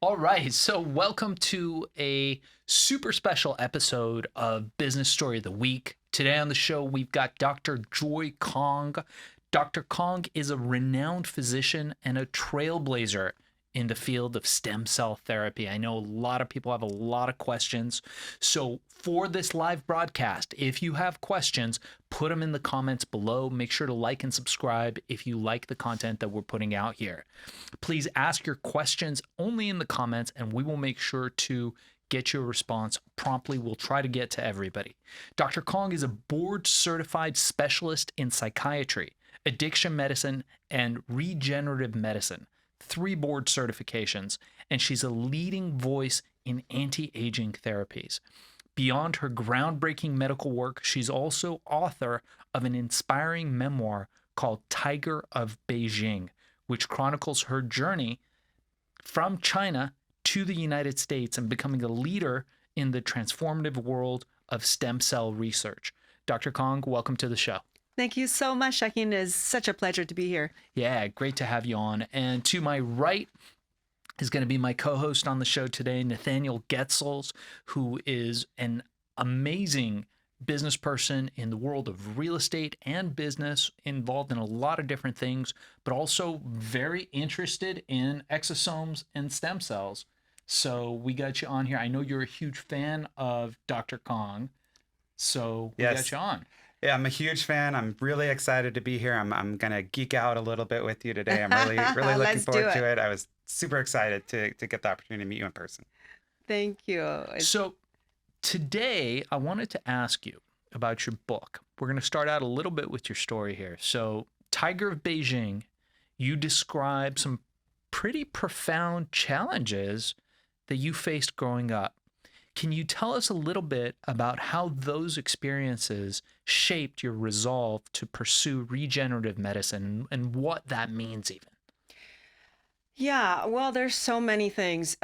All right, so welcome to a super special episode of Business Story of the Week. Today on the show, we've got Dr. Joy Kong. Dr. Kong is a renowned physician and a trailblazer in the field of stem cell therapy. I know a lot of people have a lot of questions. So, for this live broadcast, if you have questions, put them in the comments below. Make sure to like and subscribe if you like the content that we're putting out here. Please ask your questions only in the comments, and we will make sure to get your response promptly. We'll try to get to everybody. Dr. Kong is a board certified specialist in psychiatry, addiction medicine, and regenerative medicine. 3 board certifications, and she's a leading voice in anti-aging therapies. Beyond her groundbreaking medical work, she's also author of an inspiring memoir called Tiger of Beijing, which chronicles her journey from China to the United States and becoming a leader in the transformative world of stem cell research. Dr. Kong, welcome to the show. Thank you so much, Shakin. It is such a pleasure to be here. Yeah, great to have you on. And to my right is going to be my co-host on the show today, Nathaniel Getzels, who is an amazing business person in the world of real estate and business, involved in a lot of different things, but also very interested in exosomes and stem cells. So we got you on here. I know you're a huge fan of Dr. Kong, so we got you on. Yeah, I'm a huge fan. I'm really excited to be here. I'm gonna geek out a little bit with you today. I'm really looking Let's do forward to it. it. I was super excited to get the opportunity to meet you in person. Thank you. So today I wanted to ask you about your book. We're going to start out a little bit with your story here. So Tiger of Beijing, you describe some pretty profound challenges that you faced growing up. Can you tell us a little bit about how those experiences shaped your resolve to pursue regenerative medicine and what that means even? Yeah, well, there's so many things.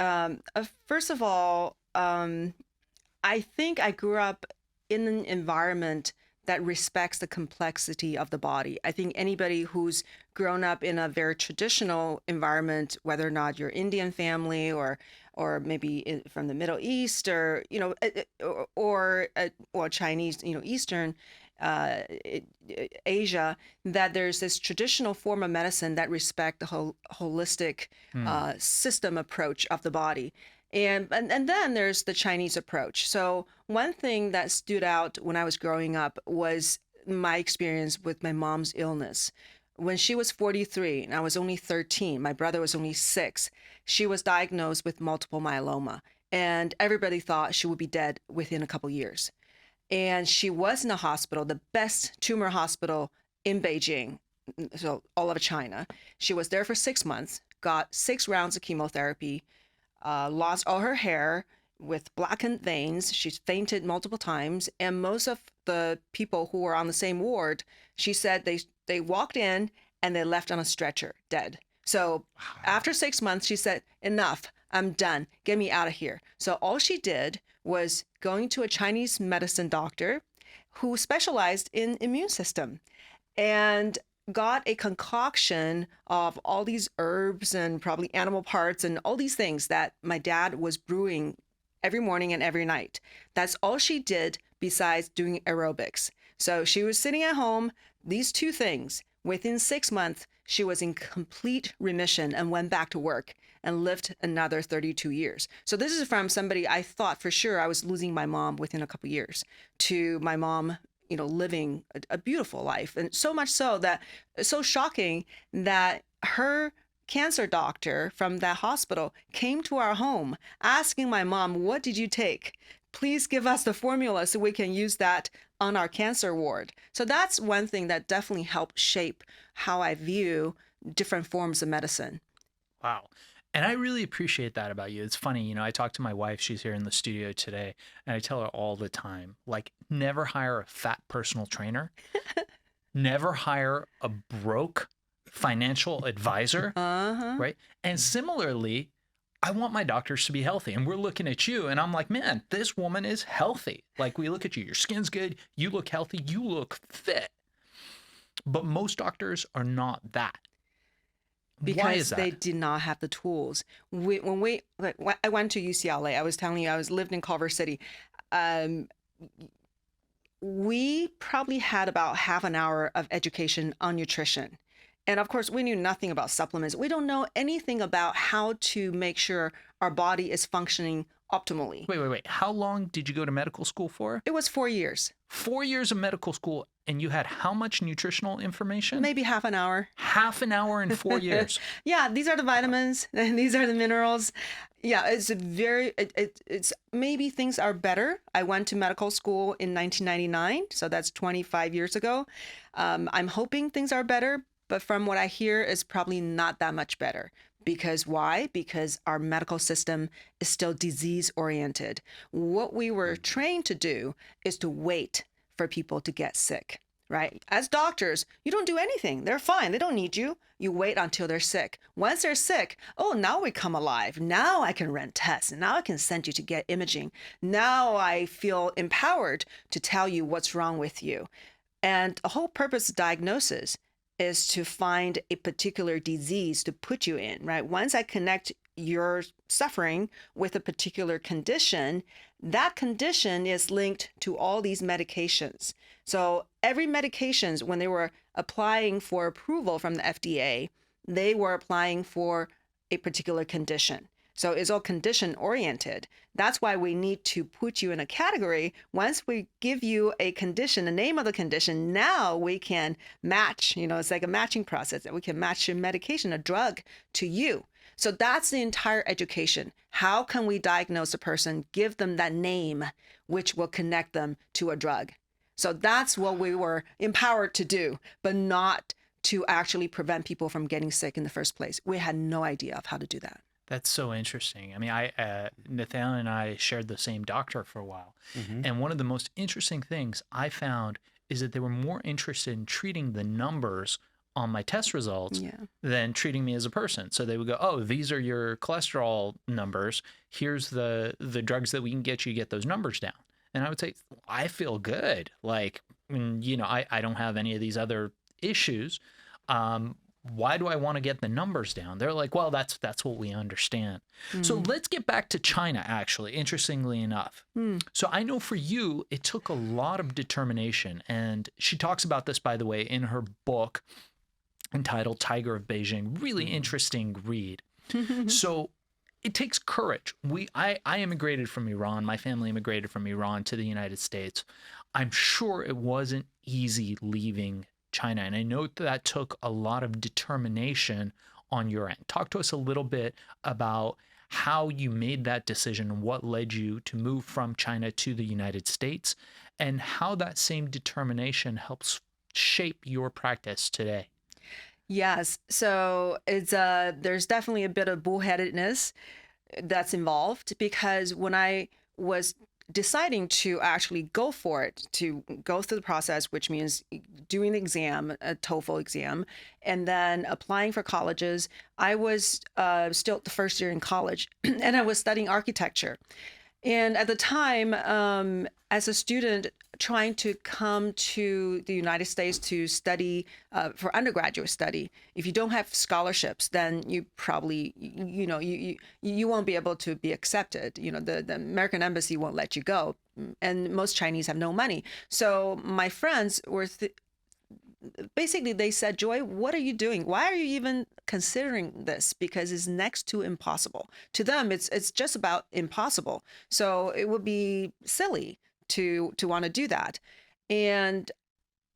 First of all, I think I grew up in an environment that respects the complexity of the body. I think anybody who's grown up in a very traditional environment, whether or not you're Indian family or maybe from the Middle East or or Chinese, Eastern Asia, that there's this traditional form of medicine that respect the holistic system approach of the body. And then there's the Chinese approach. So one thing that stood out when I was growing up was my experience with my mom's illness. When she was 43 and I was only 13, my brother was only 6, she was diagnosed with multiple myeloma. And everybody thought she would be dead within a couple years. And she was in a hospital, the best tumor hospital in Beijing, so all of China. She was there for 6 months, got 6 rounds of chemotherapy, lost all her hair with blackened veins. She's fainted multiple times. And most of the people who were on the same ward, she said they walked in and they left on a stretcher, dead. So after 6 months, she said, enough, I'm done. Get me out of here. So all she did was going to a Chinese medicine doctor who specialized in immune system and got a concoction of all these herbs and probably animal parts and all these things that my dad was brewing every morning and every night. That's all she did besides doing aerobics. So she was sitting at home, these 2 things. Within 6 months, she was in complete remission and went back to work and lived another 32 years. So this is from somebody I thought for sure I was losing my mom within a couple years to my mom, living a beautiful life. And so much so that it's so shocking that her cancer doctor from that hospital came to our home asking my mom, what did you take? Please give us the formula so we can use that on our cancer ward. So that's one thing that definitely helped shape how I view different forms of medicine. Wow. And I really appreciate that about you. It's funny, I talk to my wife, she's here in the studio today, and I tell her all the time, like, never hire a fat personal trainer, never hire a broke financial advisor, right? And similarly, I want my doctors to be healthy. And we're looking at you and I'm like, man, this woman is healthy. Like, we look at you, your skin's good, you look healthy, you look fit. But most doctors are not that. Why because is that? they did not have the tools. When I went to UCLA, I was telling you, I lived in Culver City. Um, we probably had about half an hour of education on nutrition. And of course, we knew nothing about supplements. We don't know anything about how to make sure our body is functioning optimally. Wait. How long did you go to medical school for? It was 4 years, 4 years of medical school, and you had how much nutritional information? maybe half an hour. Half an hour in 4 years. Yeah, these are the vitamins and these are the minerals. Yeah, it's maybe things are better. I went to medical school in 1999, so that's 25 years ago. I'm hoping things are better, but from what I hear, it's probably not that much better. Because why? Because our medical system is still disease oriented. What we were trained to do is to wait for people to get sick, right? As doctors, you don't do anything. They're fine. They don't need you. You wait until they're sick. Once they're sick, oh, now we come alive. Now I can run tests. Now I can send you to get imaging. Now I feel empowered to tell you what's wrong with you. And the whole purpose of diagnosis is to find a particular disease to put you in, right? Once I connect your suffering with a particular condition, that condition is linked to all these medications. So every medications, when they were applying for approval from the FDA, they were applying for a particular condition. So it's all condition oriented. That's why we need to put you in a category. Once we give you a condition, the name of the condition, now we can match, it's like a matching process that we can match your medication, a drug to you. So that's the entire education. How can we diagnose a person, give them that name, which will connect them to a drug? So that's what we were empowered to do, but not to actually prevent people from getting sick in the first place. We had no idea of how to do that. That's so interesting. I mean, Nathaniel and I shared the same doctor for a while. Mm-hmm. And one of the most interesting things I found is that they were more interested in treating the numbers on my test results than treating me as a person. So they would go, oh, these are your cholesterol numbers. Here's the drugs that we can get you to get those numbers down. And I would say, I feel good. Like, I don't have any of these other issues. Why do I want to get the numbers down? They're like, well, that's what we understand. So let's get back to China, actually, interestingly enough. So I know for you, it took a lot of determination. And she talks about this, by the way, in her book entitled Tiger of Beijing. Really interesting read. So it takes courage. I immigrated from Iran. My family immigrated from Iran to the United States. I'm sure it wasn't easy leaving China. And I know that took a lot of determination on your end. Talk to us a little bit about how you made that decision and what led you to move from China to the United States and how that same determination helps shape your practice today. Yes. So there's definitely a bit of bullheadedness that's involved, because when I was deciding to actually go for it, to go through the process, which means doing the exam, a TOEFL exam, and then applying for colleges, I was still the first year in college and I was studying architecture. And at the time, as a student trying to come to the United States to study for undergraduate study, if you don't have scholarships, then you probably, you won't be able to be accepted. The American embassy won't let you go. And most Chinese have no money. So my friends were basically, they said, Joy, what are you doing? Why are you even considering this? Because it's next to impossible. To them, it's just about impossible. So it would be silly to want to do that. And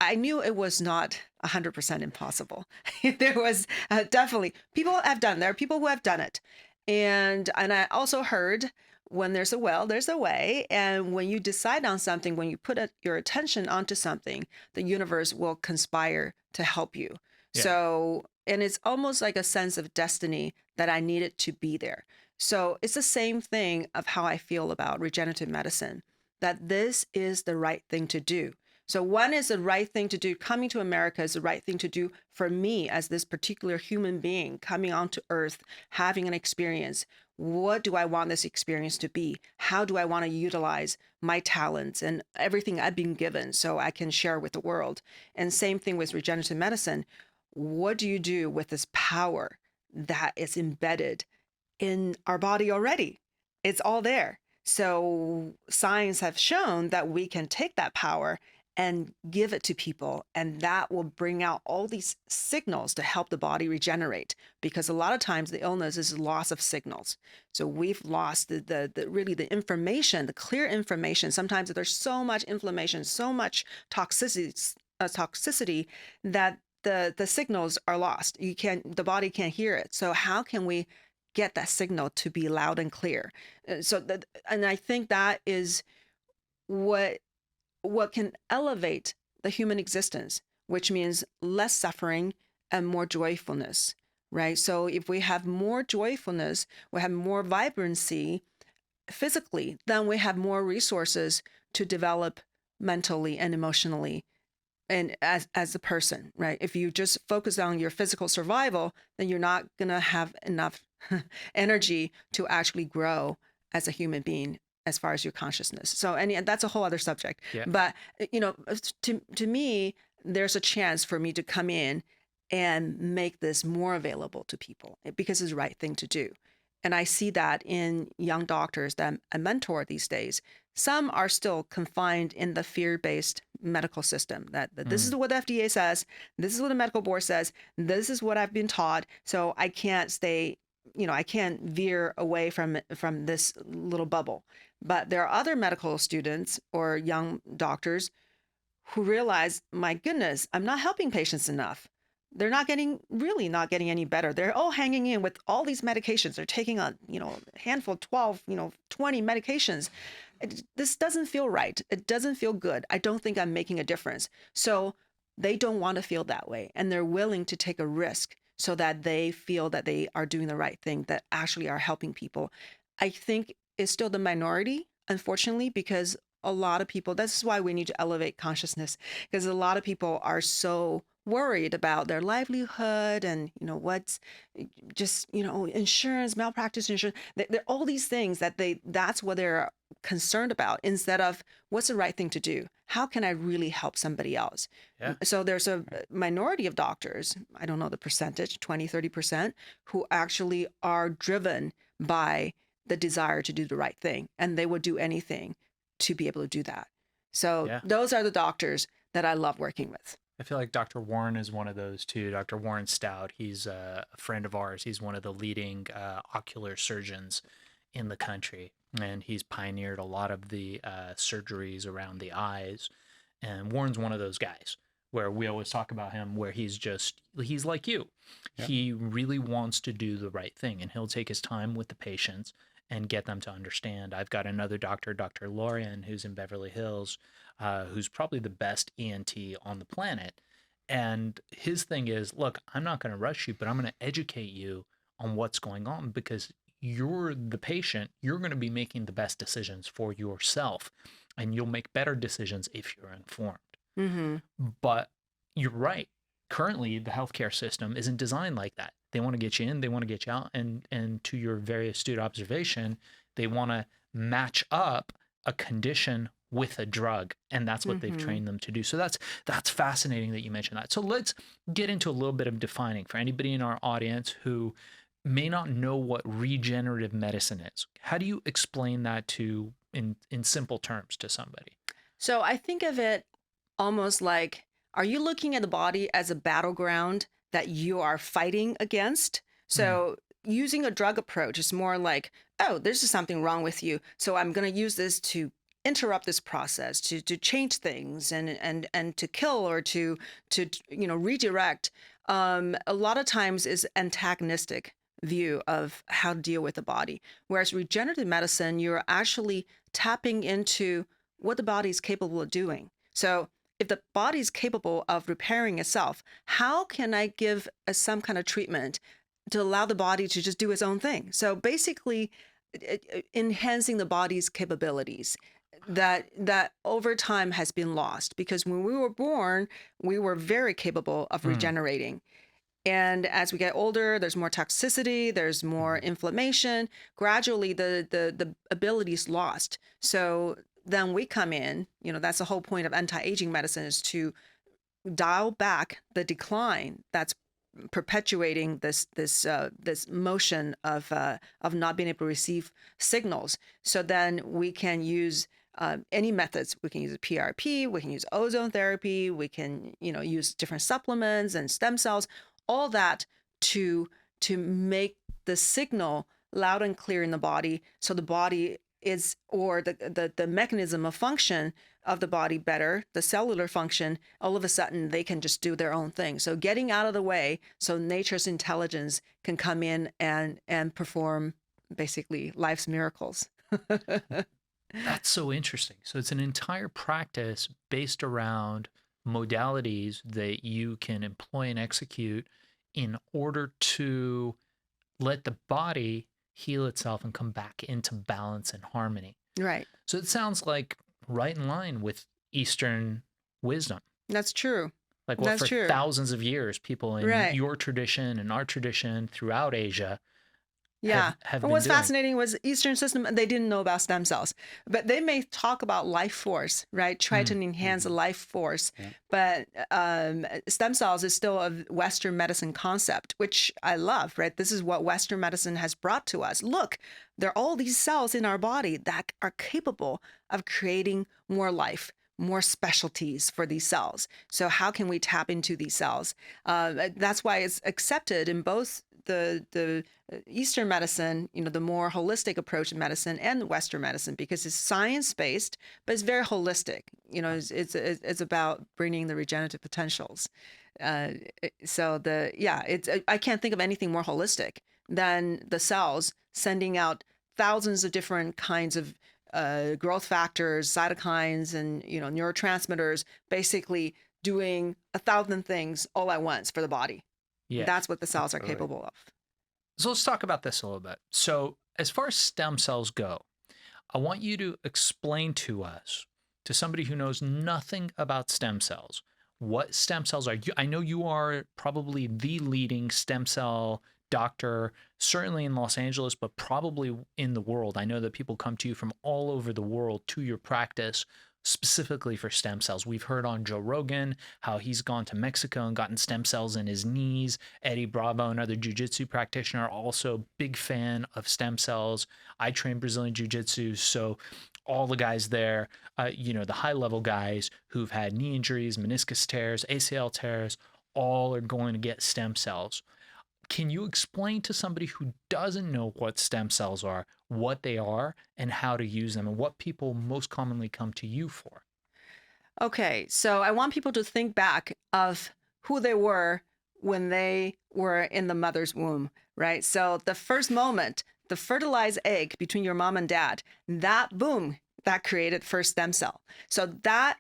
I knew it was not 100% impossible. There was definitely there are people who have done it. And I also heard, when there's a will, there's a way. And when you decide on something, when you put your attention onto something, the universe will conspire to help you. Yeah. So, and it's almost like a sense of destiny that I needed to be there. So it's the same thing of how I feel about regenerative medicine, that this is the right thing to do. So one is the right thing to do. Coming to America is the right thing to do for me as this particular human being coming onto Earth, having an experience. What do I want this experience to be? How do I want to utilize my talents and everything I've been given so I can share with the world? And same thing with regenerative medicine. What do you do with this power that is embedded in our body already. It's all there. So science have shown that we can take that power and give it to people, and that will bring out all these signals to help the body regenerate, because a lot of times the illness is loss of signals. So we've lost the really the information, the clear information. Sometimes there's so much inflammation, so much toxicity that the signals are lost. The body can't hear it. So how can we get that signal to be loud and clear? And I think that is what can elevate the human existence, which means less suffering and more joyfulness, right? So if we have more joyfulness, we have more vibrancy physically, then we have more resources to develop mentally and emotionally and as a person, right? If you just focus on your physical survival, then you're not gonna have enough energy to actually grow as a human being as far as your consciousness. So, and that's a whole other subject. Yeah. But to me, there's a chance for me to come in and make this more available to people because it's the right thing to do. And I see that in young doctors that I mentor these days. Some are still confined in the fear-based medical system that this is what the FDA says, this is what the medical board says, this is what I've been taught, so I can't stay, I can't veer away from this little bubble. But there are other medical students or young doctors who realize, my goodness, I'm not helping patients enough. They're really not getting any better. They're all hanging in with all these medications. They're taking a handful, 12, 20 medications. This doesn't feel right. It doesn't feel good. I don't think I'm making a difference. So they don't want to feel that way. And they're willing to take a risk so that they feel that they are doing the right thing, that actually are helping people. I think it's still the minority, unfortunately, because a lot of people, this is why we need to elevate consciousness, because a lot of people are so worried about their livelihood and what's just insurance, malpractice insurance. There all these things that's what they're concerned about, instead of what's the right thing to do, how can I really help somebody else. Yeah. So there's a minority of doctors, I don't know the percentage, 20-30%, who actually are driven by the desire to do the right thing, and they would do anything to be able to do that. So those are the doctors that I love working with. I feel like Dr. Warren is one of those too. Dr. Warren Stout, he's a friend of ours. He's one of the leading ocular surgeons in the country, and he's pioneered a lot of the surgeries around the eyes. And Warren's one of those guys where we always talk about him, where he's like you. Yeah. He really wants to do the right thing, and he'll take his time with the patients and get them to understand. I've got another doctor, Dr. Lorian, who's in Beverly Hills, who's probably the best ENT on the planet. And his thing is, look, I'm not going to rush you, but I'm going to educate you on what's going on, because you're the patient. You're going to be making the best decisions for yourself, and you'll make better decisions if you're informed. Mm-hmm. But you're right. Currently, the healthcare system isn't designed like that. They want to get you in, they want to get you out, and to your very astute observation, they want to match up a condition with a drug, and that's what they've trained them to do. So that's fascinating that you mentioned that. So let's get into a little bit of defining for anybody in our audience who may not know what regenerative medicine is. How do you explain that to in simple terms to somebody? So I think of it almost like, are you looking at the body as a battleground that you are fighting against? So using a drug approach is more like, oh, there's just something wrong with you, so I'm going to use this to interrupt this process, to change things and to kill or to redirect. A lot of times is antagonistic view of how to deal with the body. Whereas regenerative medicine, you're actually tapping into what the body is capable of doing. So if the body is capable of repairing itself, how can I give some kind of treatment to allow the body to just do its own thing? So basically, enhancing the body's capabilities that over time has been lost, because when we were born, we were very capable of regenerating. And as we get older, there's more toxicity, there's more inflammation. Gradually, the ability is lost. So then we come in, that's the whole point of anti-aging medicine, is to dial back the decline that's perpetuating this motion of not being able to receive signals. So then we can use any methods. We can use PRP, we can use ozone therapy, we can use different supplements and stem cells, all that to make the signal loud and clear in the body, so the body is, or the mechanism of function of the body better, the cellular function, all of a sudden they can just do their own thing. So getting out of the way so nature's intelligence can come in and perform basically life's miracles. That's so interesting. So it's an entire practice based around modalities that you can employ and execute in order to let the body heal itself and come back into balance and harmony. Right. So it sounds like right in line with Eastern wisdom. That's true. Like what That's for true. thousands of years, people in Right. your tradition and our tradition throughout Asia Yeah. have And been what's doing. fascinating was Eastern system, they didn't know about stem cells, but they may talk about life force, right? Try to enhance the life force. Yeah. But stem cells is still a Western medicine concept, which I love, right? This is what Western medicine has brought to us. Look, there are all these cells in our body that are capable of creating more life, more specialties for these cells. So how can we tap into these cells? That's why it's accepted in both the Eastern medicine, the more holistic approach in medicine, and Western medicine, because it's science-based, but it's very holistic. It's about bringing the regenerative potentials. I can't think of anything more holistic than the cells sending out thousands of different kinds of growth factors, cytokines, and neurotransmitters, basically doing 1,000 things all at once for the body. Yeah. That's what the cells are Absolutely. capable of. So let's talk about this a little bit. So as far as stem cells go, I want you to explain to us, to somebody who knows nothing about stem cells, what stem cells are. I know you are probably the leading stem cell doctor, certainly in Los Angeles, but probably in the world. I know that people come to you from all over the world to your practice specifically for stem cells. We've heard on Joe Rogan how he's gone to Mexico and gotten stem cells in his knees. Eddie Bravo, another jiu-jitsu practitioner, also big fan of stem cells. I train Brazilian jiu-jitsu, so all the guys there, the high-level guys who've had knee injuries, meniscus tears, ACL tears, all are going to get stem cells. Can you explain to somebody who doesn't know what stem cells are, what they are, and how to use them, and what people most commonly come to you for? Okay, so I want people to think back of who they were when they were in the mother's womb, right? So the first moment, the fertilized egg between your mom and dad, that boom, that created first stem cell. So that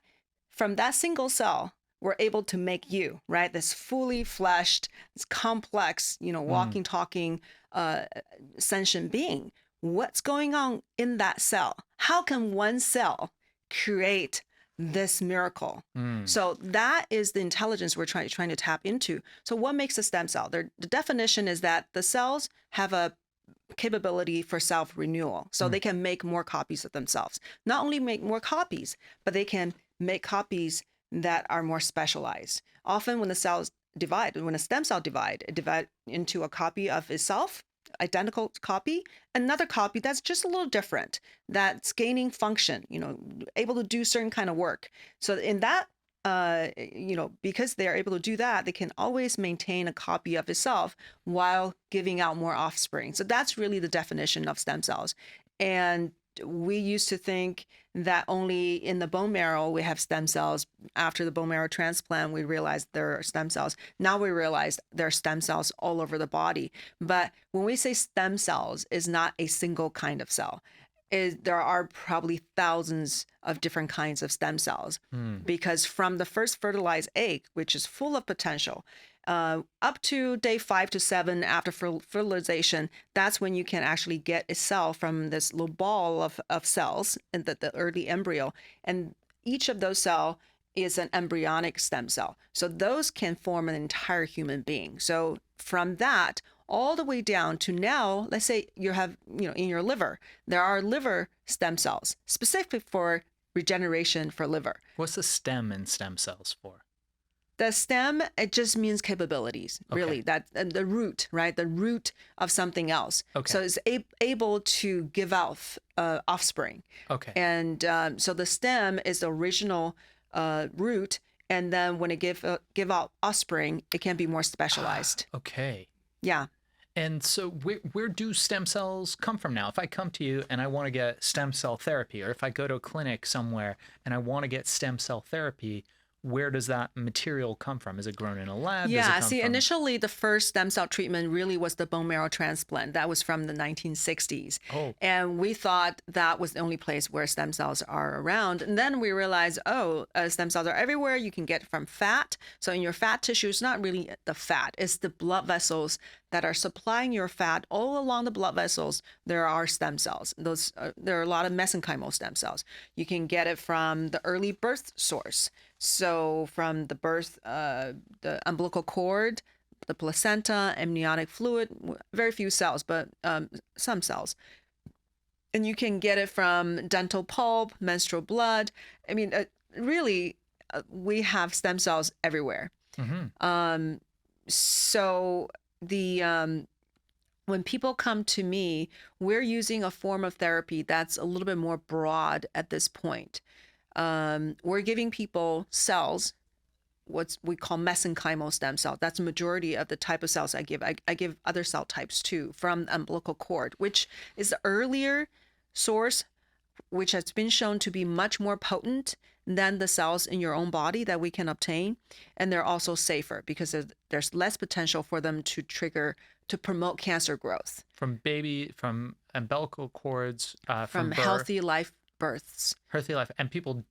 from that single cell, we're able to make you, right? This fully fleshed, this complex, walking, talking, sentient being. What's going on in that cell? How can one cell create this miracle? So that is the intelligence we're trying to tap into. So what makes a stem cell? The definition is that the cells have a capability for self-renewal. So they can make more copies of themselves. Not only make more copies, but they can make copies that are more specialized. Often when the cells divide, when a stem cell divide, it divides into a copy of itself, identical copy, another copy that's just a little different, that's gaining function, able to do certain kind of work. So in that, because they are able to do that, they can always maintain a copy of itself while giving out more offspring. So that's really the definition of stem cells. And we used to think that only in the bone marrow we have stem cells. After the bone marrow transplant, we realized there are stem cells. Now we realize there are stem cells all over the body. But when we say stem cells, is not a single kind of cell. There are probably thousands of different kinds of stem cells, because from the first fertilized egg, which is full of potential, up to day 5 to 7 after fertilization, that's when you can actually get a cell from this little ball of cells in the early embryo. And each of those cells is an embryonic stem cell. So those can form an entire human being. So from that, all the way down to now, let's say you have, in your liver, there are liver stem cells specific for regeneration for liver. What's the stem in stem cells for? The stem, it just means capabilities, really. That and the root, right? The root of something else. Okay. So it's able to give out offspring. Okay. And so the stem is the original root, and then when it give out offspring, it can be more specialized. Okay. Yeah. And so where do stem cells come from now? If I come to you and I want to get stem cell therapy, or if I go to a clinic somewhere and I want to get stem cell therapy, where does that material come from? Is it grown in a lab? Does it Yeah, come see, from... initially the first stem cell treatment really was the bone marrow transplant. That was from the 1960s. Oh. And we thought that was the only place where stem cells are around. And then we realized, stem cells are everywhere. You can get from fat. So in your fat tissue, it's not really the fat, it's the blood vessels that are supplying your fat. All along the blood vessels, there are stem cells. Those there are a lot of mesenchymal stem cells. You can get it from the early birth source. So from the birth, the umbilical cord, the placenta, amniotic fluid, very few cells, but some cells. And you can get it from dental pulp, menstrual blood. I mean, really, we have stem cells everywhere. Mm-hmm. So when people come to me, we're using a form of therapy that's a little bit more broad at this point. We're giving people cells, what we call mesenchymal stem cell. That's the majority of the type of cells I give. I give other cell types too, from the umbilical cord, which is the earlier source, which has been shown to be much more potent than the cells in your own body that we can obtain. And they're also safer because there's less potential for them to promote cancer growth. From umbilical cords, from birth, healthy life births. Healthy life. And people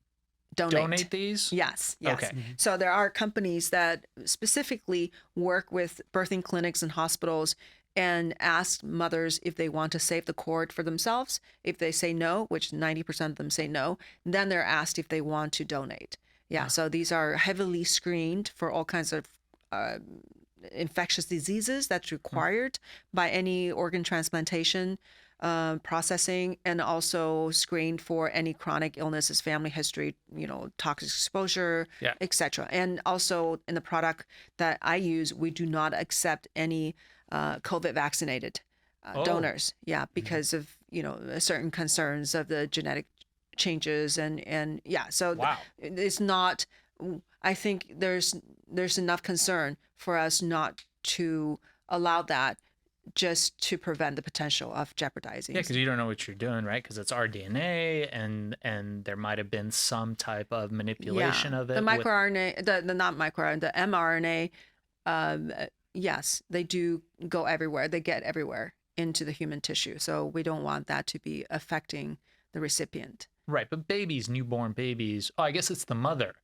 Donate these? Yes. Okay. Mm-hmm. So there are companies that specifically work with birthing clinics and hospitals and ask mothers if they want to save the cord for themselves. If they say no, which 90% of them say no, then they're asked if they want to donate. Yeah. So these are heavily screened for all kinds of infectious diseases that's required by any organ transplantation processing, and also screened for any chronic illnesses, family history, toxic exposure, etc. And also in the product that I use, we do not accept any COVID vaccinated donors. Yeah, because of certain concerns of the genetic changes and yeah. So it's not. I think there's enough concern for us not to allow that, just to prevent the potential of jeopardizing. Yeah, because you don't know what you're doing, right? Because it's our DNA, and there might have been some type of manipulation of it. The microRNA, the not microRNA, the mRNA, yes, they do go everywhere. They get everywhere into the human tissue. So we don't want that to be affecting the recipient. Right, but newborn babies. Oh, I guess it's the mother,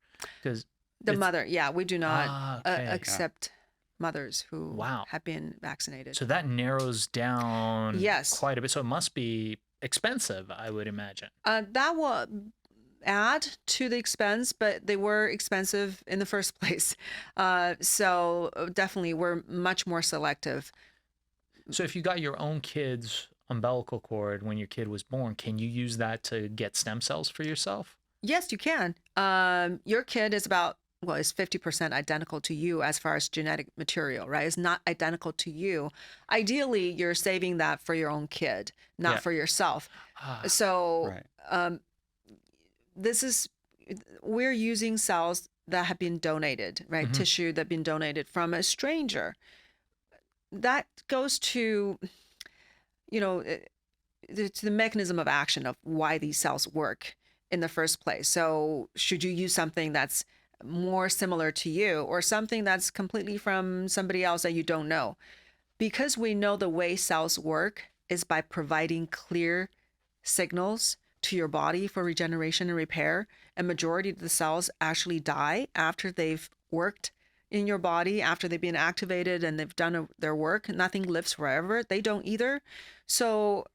because the mother. Yeah, we do not accept mothers who have been vaccinated. So that narrows down yes. quite a bit. So it must be expensive, I would imagine. That will add to the expense, but they were expensive in the first place. So definitely we're much more selective. So if you got your own kid's umbilical cord when your kid was born, can you use that to get stem cells for yourself? Yes, you can. Your kid is is 50% identical to you as far as genetic material, right? It's not identical to you. Ideally, you're saving that for your own kid, not for yourself. So we're using cells that have been donated, right? Mm-hmm. Tissue that have been donated from a stranger. That goes to, the mechanism of action of why these cells work in the first place. So should you use something that's more similar to you or something that's completely from somebody else that you don't know? Because we know the way cells work is by providing clear signals to your body for regeneration and repair. And majority of the cells actually die after they've worked in your body, after they've been activated and they've done their work. Nothing lives forever. They don't either. So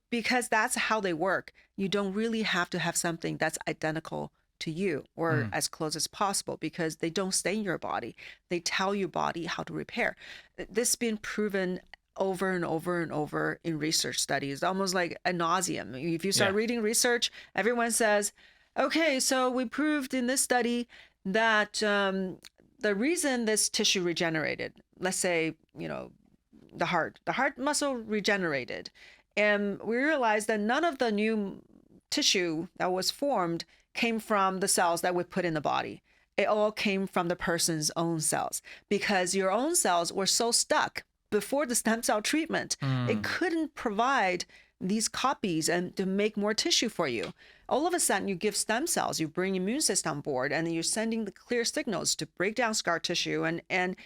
because that's how they work, you don't really have to have something that's identical to you or as close as possible, because they don't stay in your body. They tell your body how to repair. This has been proven over and over and over in research studies, almost like ad nauseum. If you start reading research, everyone says, okay, so we proved in this study that the reason this tissue regenerated, let's say, the heart muscle regenerated, and we realized that none of the new tissue that was formed came from the cells that we put in the body. It all came from the person's own cells, because your own cells were so stuck before the stem cell treatment. It couldn't provide these copies and to make more tissue for you. All of a sudden, you give stem cells, you bring immune system on board, and you're sending the clear signals to break down scar tissue and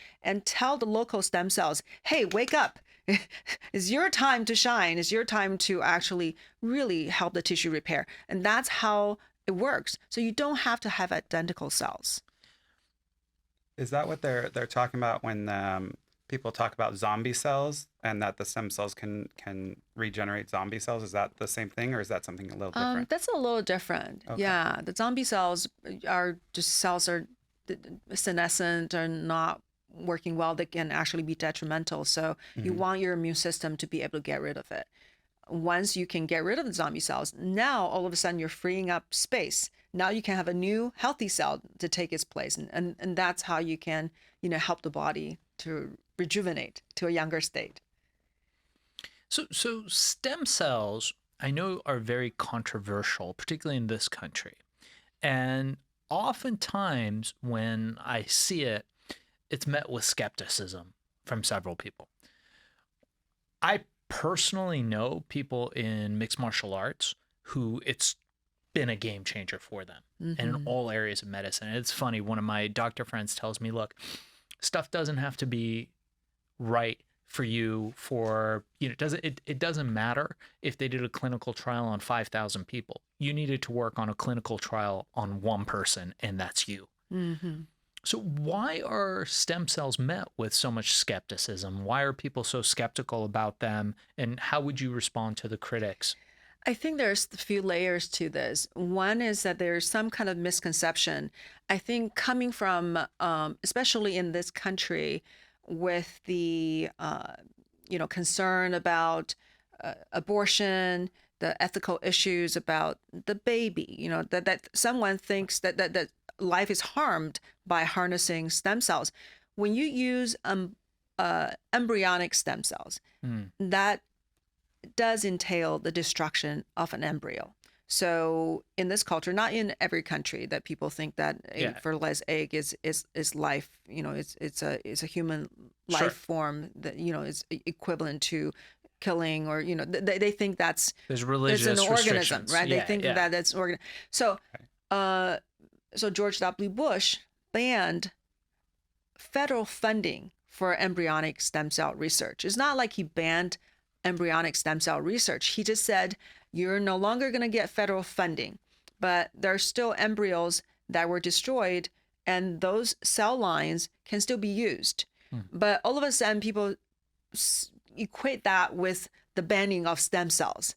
tell the local stem cells, hey, wake up. It's your time to shine. It's your time to actually really help the tissue repair. And that's how it works. So you don't have to have identical cells. Is that what they're talking about when people talk about zombie cells, and that the stem cells can regenerate zombie cells? Is that the same thing, or is that something a little different? That's a little different. Okay. Yeah, the zombie cells are just cells are senescent or not working well. That can actually be detrimental. So you want your immune system to be able to get rid of it. Once you can get rid of the zombie cells, now all of a sudden you're freeing up space. Now you can have a new healthy cell to take its place, and that's how you can help the body to rejuvenate to a younger state. So stem cells, I know, are very controversial, particularly in this country. And oftentimes when I see it, it's met with skepticism from several people. I personally know people in mixed martial arts who it's been a game changer for them, and in all areas of medicine. And it's funny, one of my doctor friends tells me, look, stuff doesn't have to be right for you for, it doesn't matter if they did a clinical trial on 5,000 people. You needed to work on a clinical trial on one person, and that's you. So why are stem cells met with so much skepticism? Why are people so skeptical about them? And how would you respond to the critics? I think there's a few layers to this. One is that there's some kind of misconception, I think, coming from, especially in this country, with the, concern about abortion, the ethical issues about the baby, that someone thinks that life is harmed by harnessing stem cells. When you use embryonic stem cells, that does entail the destruction of an embryo. So in this culture, not in every country, that people think that a fertilized egg is life. It's a human life form that is equivalent to killing, or they think that's there's religious it's an organism, restrictions. right? They think that it's organ. So so George W. Bush banned federal funding for embryonic stem cell research. It's not like he banned embryonic stem cell research. He just said, you're no longer going to get federal funding, but there are still embryos that were destroyed, and those cell lines can still be used. But all of a sudden, people equate that with the banning of stem cells.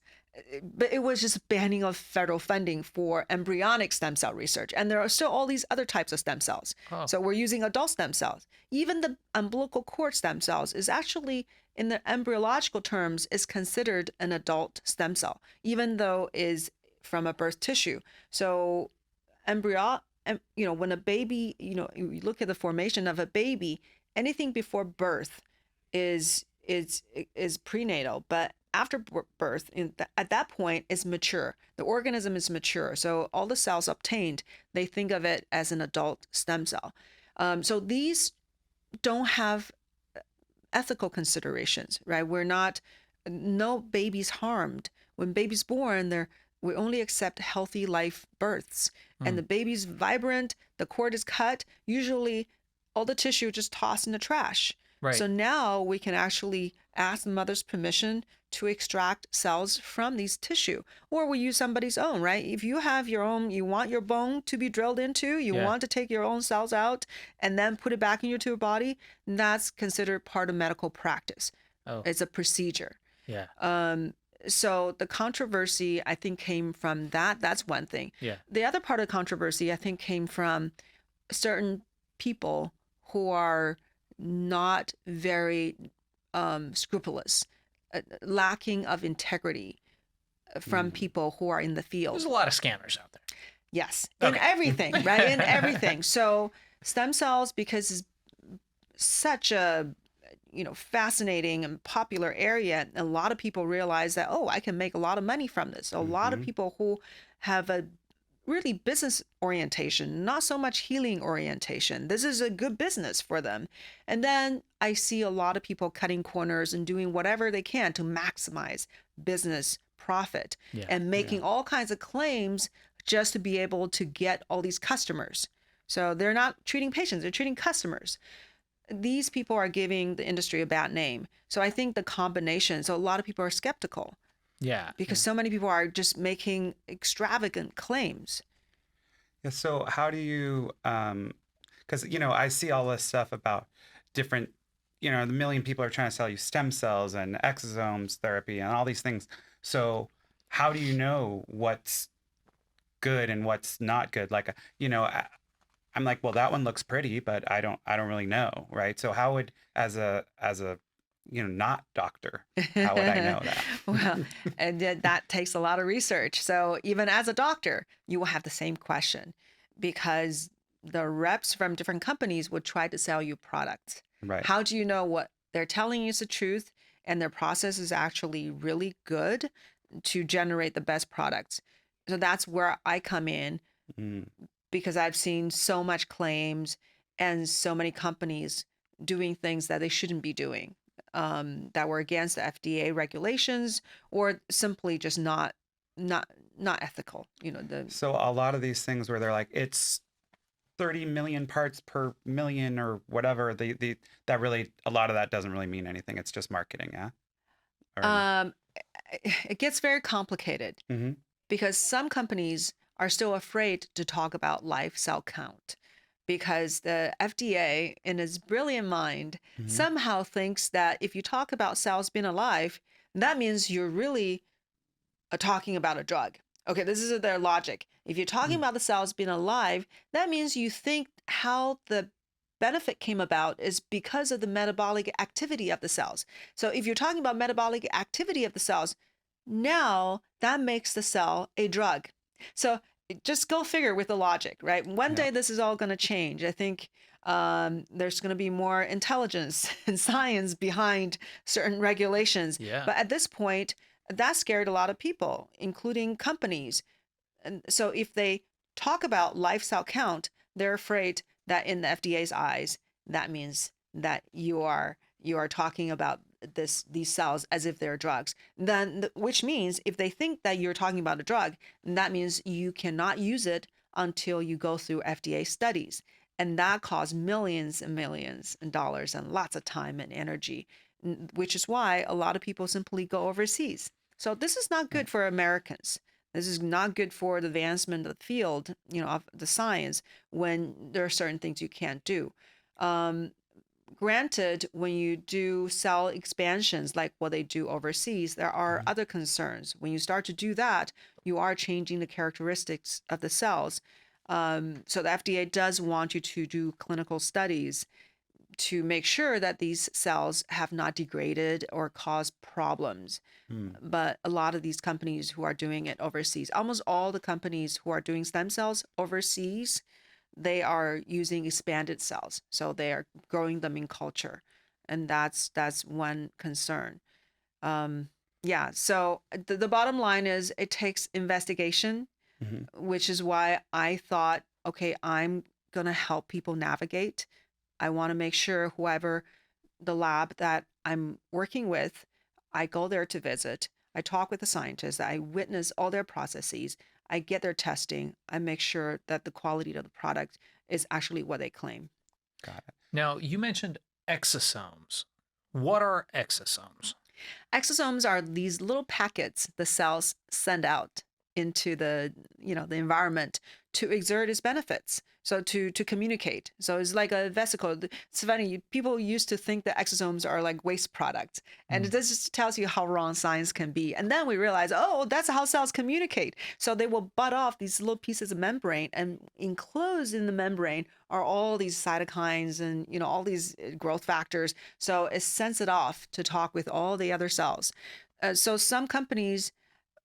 But it was just banning of federal funding for embryonic stem cell research. And there are still all these other types of stem cells. So we're using adult stem cells. Even the umbilical cord stem cells is actually, in the embryological terms, is considered an adult stem cell, even though is from a birth tissue. So when a baby, you look at the formation of a baby, anything before birth is prenatal, but after birth, at that point, is mature. The organism is mature. So all the cells obtained, they think of it as an adult stem cell. So these don't have ethical considerations, right? No baby's harmed. When baby's born, we only accept healthy life births. And the baby's vibrant, the cord is cut, usually all the tissue just tossed in the trash. Right. So now we can actually ask the mother's permission to extract cells from these tissue, or we use somebody's own, right? If you have your own, you want your bone to be drilled into, you want to take your own cells out and then put it back into your body, that's considered part of medical practice. It's a procedure. So the controversy, I think, came from that. That's one thing. The other part of the controversy, I think, came from certain people who are not very scrupulous, lacking of integrity from people who are in the field. There's a lot of scammers out there. Yes, in Okay. everything, right? In everything. So stem cells, because it's such a fascinating and popular area, a lot of people realize that, oh, I can make a lot of money from this. A lot of Mm-hmm. people who have a really business orientation, not so much healing orientation, this is a good business for them. And then I see a lot of people cutting corners and doing whatever they can to maximize business profit Yeah. and making all kinds of claims just to be able to get all these customers. So they're not treating patients, they're treating customers. These people are giving the industry a bad name. So I think the combination, so a lot of people are skeptical Yeah. because so many people are just making extravagant claims. Yeah. So how do you, because, I see all this stuff about different, the million people are trying to sell you stem cells and exosomes therapy and all these things. So how do you know what's good and what's not good? Like, I'm like, well, that one looks pretty, but I don't really know. Right. So how would, as a, not doctor, how would I know that? Well, and that takes a lot of research. So even as a doctor, you will have the same question because the reps from different companies would try to sell you products. Right. How do you know what they're telling you is the truth and their process is actually really good to generate the best products? So that's where I come in Mm, because I've seen so much claims and so many companies doing things that they shouldn't be doing, that were against the FDA regulations or simply just not not ethical. So a lot of these things where they're like, it's 30 million parts per million or whatever, that really, a lot of that doesn't really mean anything. It's just marketing, yeah? Or, um, it gets very complicated mm-hmm, because some companies are still afraid to talk about life cell count because the FDA, in its brilliant mind, mm-hmm, somehow thinks that if you talk about cells being alive, that means you're really talking about a drug. Okay, this is their logic. If you're talking about the cells being alive, that means you think how the benefit came about is because of the metabolic activity of the cells. So if you're talking about metabolic activity of the cells, now that makes the cell a drug. So just go figure with the logic, right? One yeah, day this is all going to change. I think there's going to be more intelligence and science behind certain regulations. Yeah. But at this point, that scared a lot of people, including companies. And so if they talk about life cell count, they're afraid that in the FDA's eyes, that means that you are talking about these cells as if they're drugs. Then, which means if they think that you're talking about a drug, that means you cannot use it until you go through FDA studies, and that costs millions and millions of dollars and lots of time and energy, which is why a lot of people simply go overseas. So this is not right. good for Americans. This is not good for the advancement of the field, of the science when there are certain things you can't do. Um, Granted, when you do cell expansions like what they do overseas, there are Mhm. other concerns. When you start to do that, you are changing the characteristics of the cells. So the FDA does want you to do clinical studies to make sure that these cells have not degraded or caused problems. Mm, But a lot of these companies who are doing it overseas, almost all the companies who are doing stem cells overseas, they are using expanded cells. So they are growing them in culture. And that's one concern. Um, yeah. So the bottom line is it takes investigation, mhm. which is why I thought, okay, I'm going to help people navigate. I want to make sure whoever the lab that I'm working with, I go there to visit. I talk with the scientists. I witness all their processes. I get their testing. I make sure that the quality of the product is actually what they claim. Got it. Now, you mentioned exosomes. What are exosomes? Exosomes are these little packets the cells send out into the environment to exert its benefits. So to communicate. So it's like a vesicle. It's funny. People used to think that exosomes are like waste products, and Mm. this just tells you how wrong science can be. And then we realize, oh, that's how cells communicate. So they will butt off these little pieces of membrane, and enclosed in the membrane are all these cytokines and all these growth factors. So it sends it off to talk with all the other cells. So some companies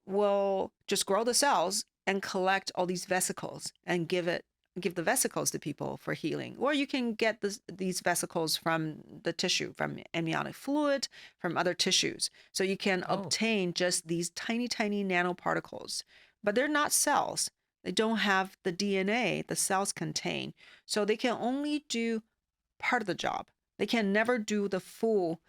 will just grow the cells and collect all these vesicles and give the vesicles to people for healing. Or you can get these vesicles from the tissue, from amniotic fluid, from other tissues. So you can Oh, obtain just these tiny, tiny nanoparticles, but they're not cells. They don't have the DNA the cells contain. So they can only do part of the job. They can never do the full,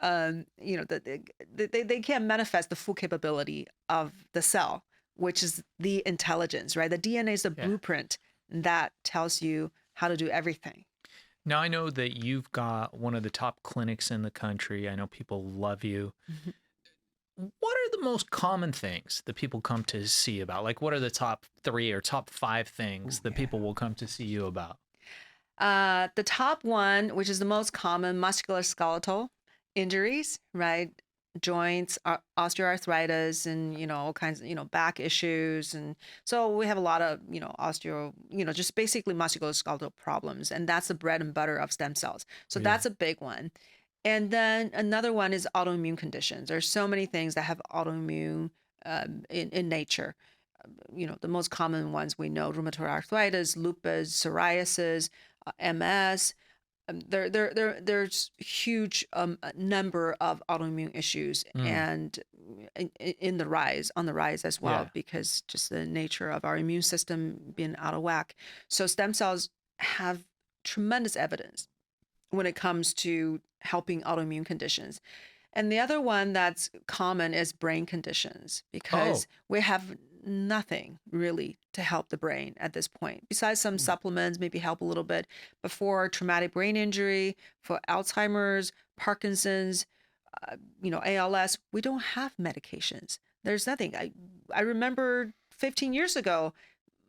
they can't manifest the full capability of the cell, which is the intelligence, right? The DNA is the yeah. blueprint that tells you how to do everything. Now I know that you've got one of the top clinics in the country. I know people love you. Mhm. What are the most common things that people come to see about? Like, what are the top 3 or top 5 things Ooh, that yeah. people will come to see you about? The top one, which is the most common, musculoskeletal injuries, right? Joints, osteoarthritis, and all kinds of back issues, and so we have a lot of just basically musculoskeletal problems, and that's the bread and butter of stem cells. So Yeah. that's a big one. And then another one is autoimmune conditions. There's so many things that have autoimmune in nature. The most common ones we know: rheumatoid arthritis, lupus, psoriasis, MS. There's huge number of autoimmune issues, Mm, and on the rise as well, yeah. because just the nature of our immune system being out of whack. So stem cells have tremendous evidence when it comes to helping autoimmune conditions. And the other one that's common is brain conditions, Oh, because we have nothing really to help the brain at this point, besides some Mm. supplements, maybe help a little bit. But for traumatic brain injury, for Alzheimer's, Parkinson's, ALS, we don't have medications. There's nothing. I remember 15 years ago,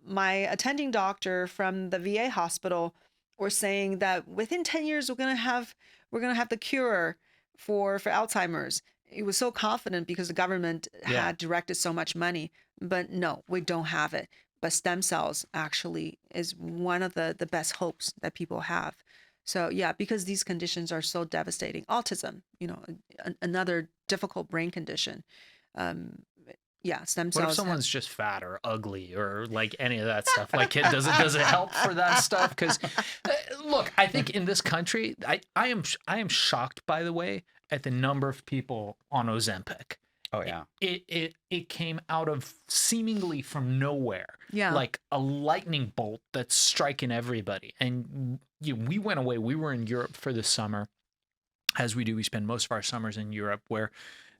my attending doctor from the VA hospital were saying that within 10 years we're going to have the cure for Alzheimer's. He was so confident because the government yeah. had directed so much money, but no, we don't have it. But stem cells actually is one of the best hopes that people have. So yeah, because these conditions are so devastating. Autism, another difficult brain condition. Um, yeah, stem What if cells have. someone's just fat or ugly or like any of that stuff? Like, does it help for that stuff? Because look, I think in this country, I am shocked, by the way, at the number of people on Ozempic. Oh It yeah. it came out of seemingly from nowhere, Yeah. like a lightning bolt that's striking everybody. And we went away. We were in Europe for the summer, as we do. We spend most of our summers in Europe, where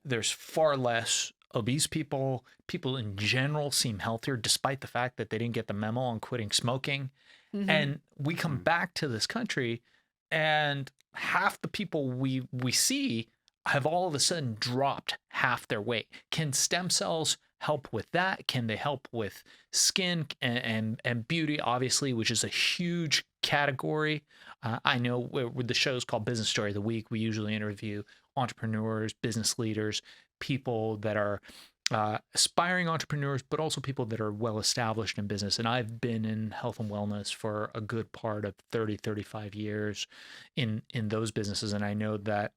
there's far less obese people. People in general seem healthier, despite the fact that they didn't get the memo on quitting smoking. Hmm. And we come Mm. back to this country, and half the people we see have all of a sudden dropped half their weight. Can stem cells help with that? Can they help with skin and beauty, obviously, which is a huge category? I know with the show's called Business Story of the Week, we usually interview entrepreneurs, business leaders, people that are aspiring entrepreneurs, but also people that are well established in business. And I've been in health and wellness for a good part of 30, 35 years in those businesses. And I know that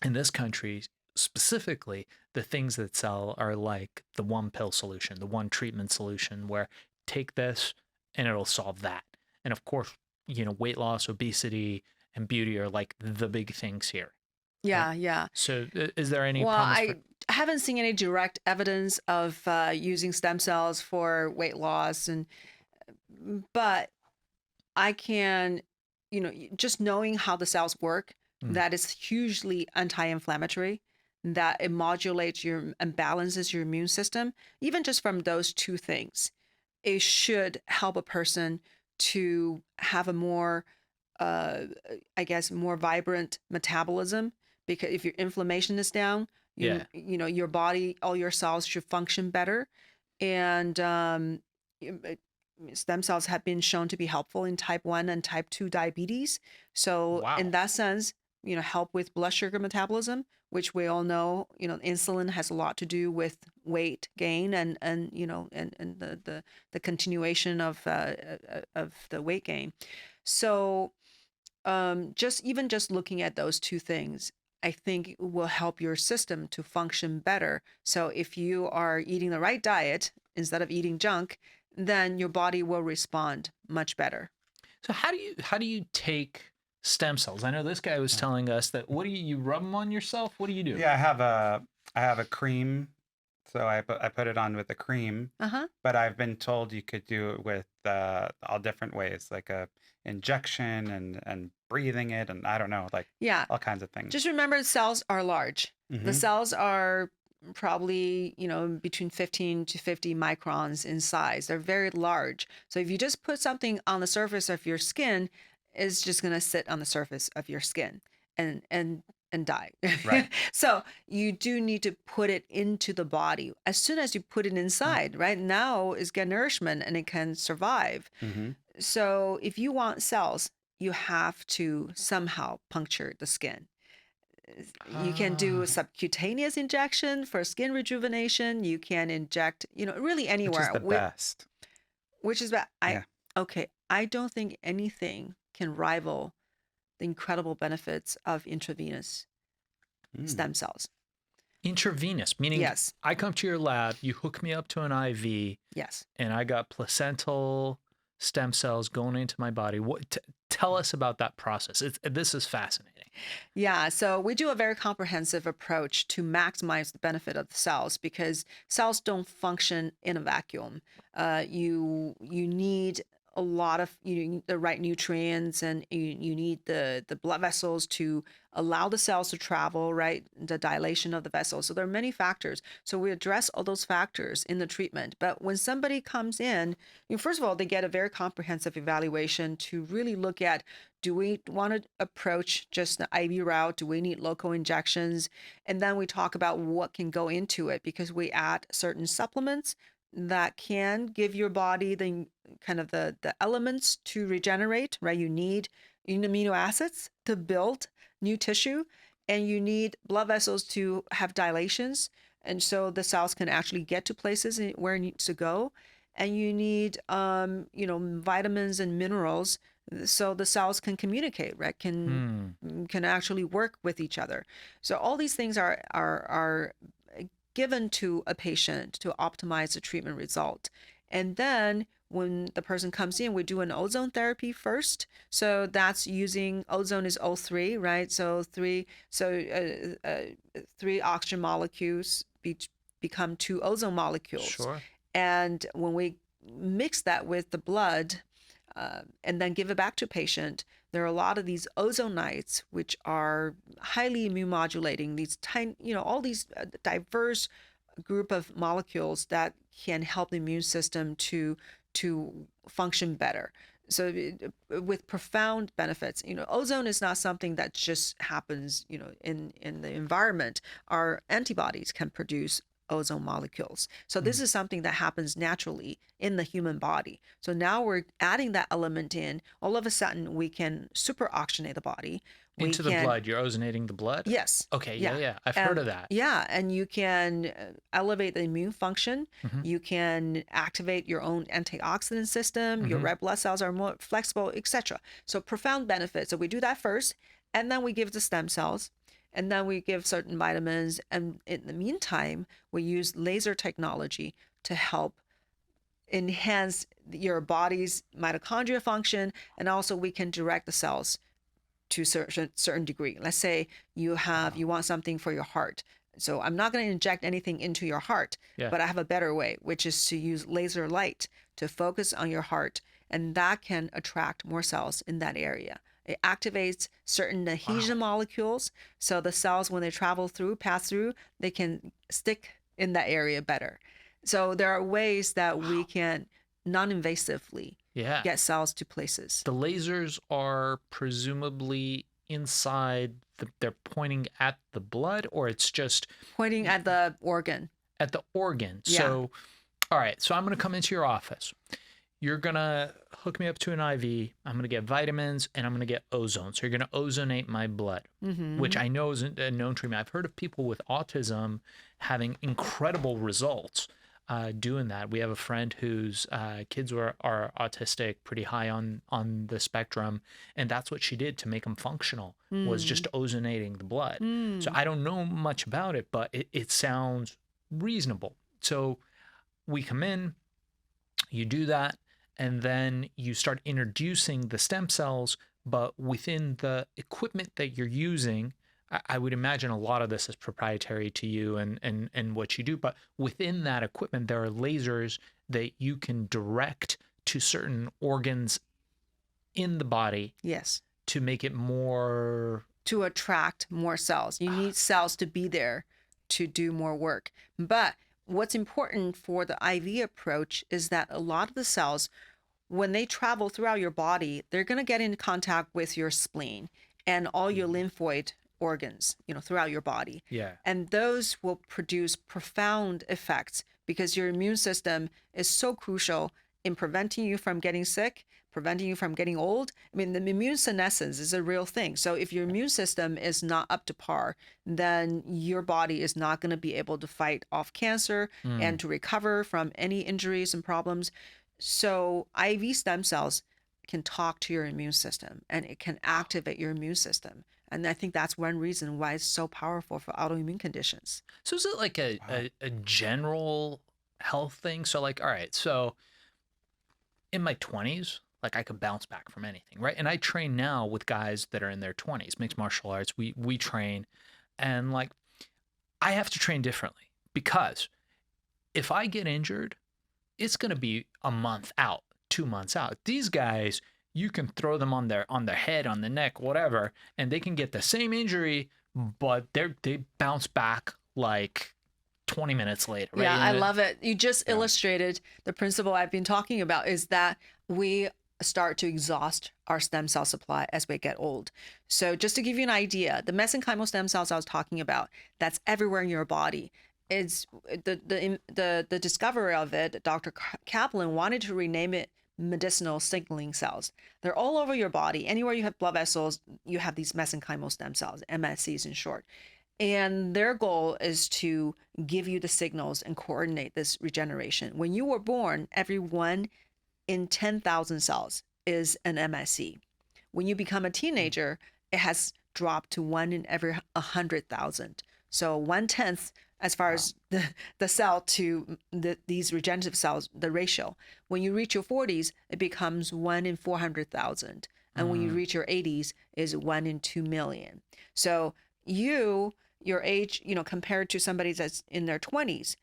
in this country, specifically, the things that sell are like the one pill solution, the one treatment solution, where take this and it'll solve that. And of course, weight loss, obesity, and beauty are like the big things here. Uh, Yeah, yeah. So, is there any Well, promise for? I haven't seen any direct evidence of using stem cells for weight loss, but I can, just knowing how the cells work, Mm, that is hugely anti-inflammatory, that it modulates your and balances your immune system. Even just from those two things, it should help a person to have a more, uh, I guess, more vibrant metabolism. Because if your inflammation is down, yeah. your body, all your cells should function better. And stem cells have been shown to be helpful in type 1 and type 2 diabetes. So in Wow. that sense, help with blood sugar metabolism, which we all know, insulin has a lot to do with weight gain and the continuation of the weight gain. So just looking at those two things, I think will help your system to function better. So if you are eating the right diet, instead of eating junk, then your body will respond much better. So how do you take stem cells? I know this guy was telling us that what do you rub them on yourself? What do you do? Yeah, I have a cream, so I put it on with the cream. Uh-huh. But I've been told you could do it with all different ways, like a injection and breathing it, and I don't know, like Yeah. all kinds of things. Just remember cells are large. The cells are probably, between 15 to 50 microns in size. They're very large. So if you just put something on the surface of your skin, it's just going to sit on the surface of your skin and die. Right. So you do need to put it into the body. As soon as you put it inside, right now is get nourishment and it can survive. Mm-hmm. So if you want cells, you have to somehow puncture the skin. You can do subcutaneous injection for skin rejuvenation. You can inject, really anywhere. Which is the best. Which is best. Yeah. Okay. I don't think anything can rival the incredible benefits of intravenous stem cells. Intravenous, meaning Yes. I come to your lab, you hook me up to an IV, Yes. and I got placental stem cells going into my body. Tell us about that process. This is fascinating. Yeah, so we do a very comprehensive approach to maximize the benefit of the cells because cells don't function in a vacuum. You need a lot of the right nutrients, and you need the blood vessels to allow the cells to travel, right? The dilation of the vessels. So there are many factors. So we address all those factors in the treatment. But when somebody comes in, first of all, they get a very comprehensive evaluation to really look at, do we want to approach just the IV route? Do we need local injections? And then we talk about what can go into it because we add certain supplements that can give your body the kind of the elements to regenerate, right? You need amino acids to build new tissue, and you need blood vessels to have dilations. And so the cells can actually get to places where it needs to go. And you need, vitamins and minerals so the cells can communicate, right? Can actually work with each other. So all these things are given to a patient to optimize the treatment result. And then when the person comes in, we do an ozone therapy first. So that's using ozone is O3, right? So three oxygen molecules become 2 ozone molecules. Sure. And when we mix that with the blood and then give it back to patient, there are a lot of these ozonides, which are highly immune modulating, these tiny, all these diverse group of molecules that can help the immune system to function better. So with profound benefits, ozone is not something that just happens, in the environment. Our antibodies can produce ozone molecules. So this is something that happens naturally in the human body. So now we're adding that element in. All of a sudden, we can superoxygenate the body. Into the blood. You're ozonating the blood? Yes. Okay. Yeah. I've heard of that. Yeah. And you can elevate the immune function. You can activate your own antioxidant system. Your red blood cells are more flexible, etc. So profound benefits. So we do that first, and then we give the stem cells. And then we give certain vitamins. And in the meantime, we use laser technology to help enhance your body's mitochondria function. And also we can direct the cells to a certain degree. Let's say you want something for your heart. So I'm not going to inject anything into your heart, but I have a better way, which is to use laser light to focus on your heart. And that can attract more cells in that area. It activates certain adhesion molecules. So the cells, when they pass through, they can stick in that area better. So there are ways that we can non-invasively get cells to places. The lasers are presumably inside, they're pointing at the blood, or it's just pointing at the organ. At the organ. Yeah. So, all right. So I'm going to come into your office. You're going to hook me up to an IV. I'm going to get vitamins and I'm going to get ozone. So you're going to ozonate my blood, which I know is a known treatment. I've heard of people with autism having incredible results doing that. We have a friend whose kids are autistic, pretty high on the spectrum. And that's what she did to make them functional, was just ozonating the blood. So I don't know much about it, but it sounds reasonable. So we come in, you do that, and then you start introducing the stem cells, but within the equipment that you're using, I would imagine a lot of this is proprietary to you and what you do, but within that equipment, there are lasers that you can direct to certain organs in the body Yes. to make it more. To attract more cells. You need cells to be there to do more work. But what's important for the IV approach is that a lot of the cells, when they travel throughout your body, they're going to get in contact with your spleen and all your lymphoid organs, throughout your body. Yeah. And those will produce profound effects because your immune system is so crucial in preventing you from getting sick, preventing you from getting old. I mean, the immune senescence is a real thing. So if your immune system is not up to par, then your body is not going to be able to fight off cancer and to recover from any injuries and problems. So IV stem cells can talk to your immune system and it can activate your immune system. And I think that's one reason why it's so powerful for autoimmune conditions. So is it like a general health thing? So like, all right, so in my 20s, like I could bounce back from anything, right? And I train now with guys that are in their 20s, mixed martial arts. We train, and like I have to train differently because if I get injured, it's going to be a month out, 2 months out. These guys, you can throw them on their head, on the neck, whatever, and they can get the same injury, but they bounce back like 20 minutes later, right? Yeah, I love it. You just illustrated the principle I've been talking about is that we start to exhaust our stem cell supply as we get old. So just to give you an idea, the mesenchymal stem cells I was talking about, that's everywhere in your body. It's the discoverer of it, Dr. Kaplan, wanted to rename it medicinal signaling cells. They're all over your body. Anywhere you have blood vessels, you have these mesenchymal stem cells, MSCs in short. And their goal is to give you the signals and coordinate this regeneration. When you were born, every 1 in 10,000 cells is an MSC. When you become a teenager, it has dropped to 1 in every 100,000. So 1/10 as far as the cell to these regenerative cells, the ratio. When you reach your 40s, it becomes 1 in 400,000. And when you reach your 80s, is 1 in 2 million. So your age, compared to somebody that's in their 20s,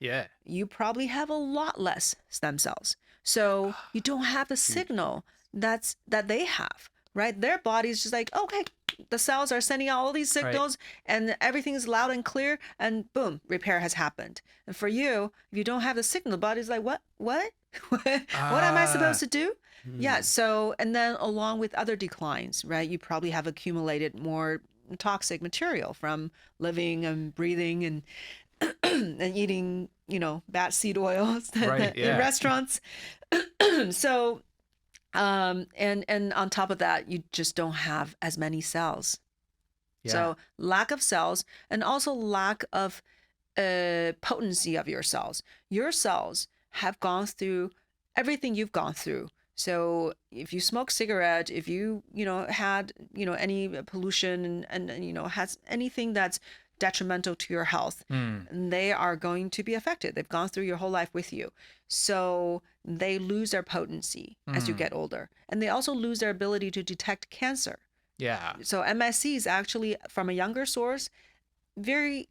you probably have a lot less stem cells. So you don't have the signal that they have, right? Their body's just like, okay, the cells are sending out all these signals and everything's loud and clear and boom, repair has happened. And for you, if you don't have the signal, the body's like, what? What am I supposed to do? Yeah. So, and then along with other declines, right? You probably have accumulated more toxic material from living and breathing and and eating, bad seed oils in restaurants. So, and on top of that, you just don't have as many cells. Yeah. So lack of cells and also lack of potency of your cells. Your cells have gone through everything you've gone through. So if you smoke cigarette, if you, had, any pollution and has anything that's detrimental to your health, they are going to be affected. They've gone through your whole life with you. So they lose their potency as you get older. And they also lose their ability to detect cancer. Yeah. So MSCs actually, from a younger source, very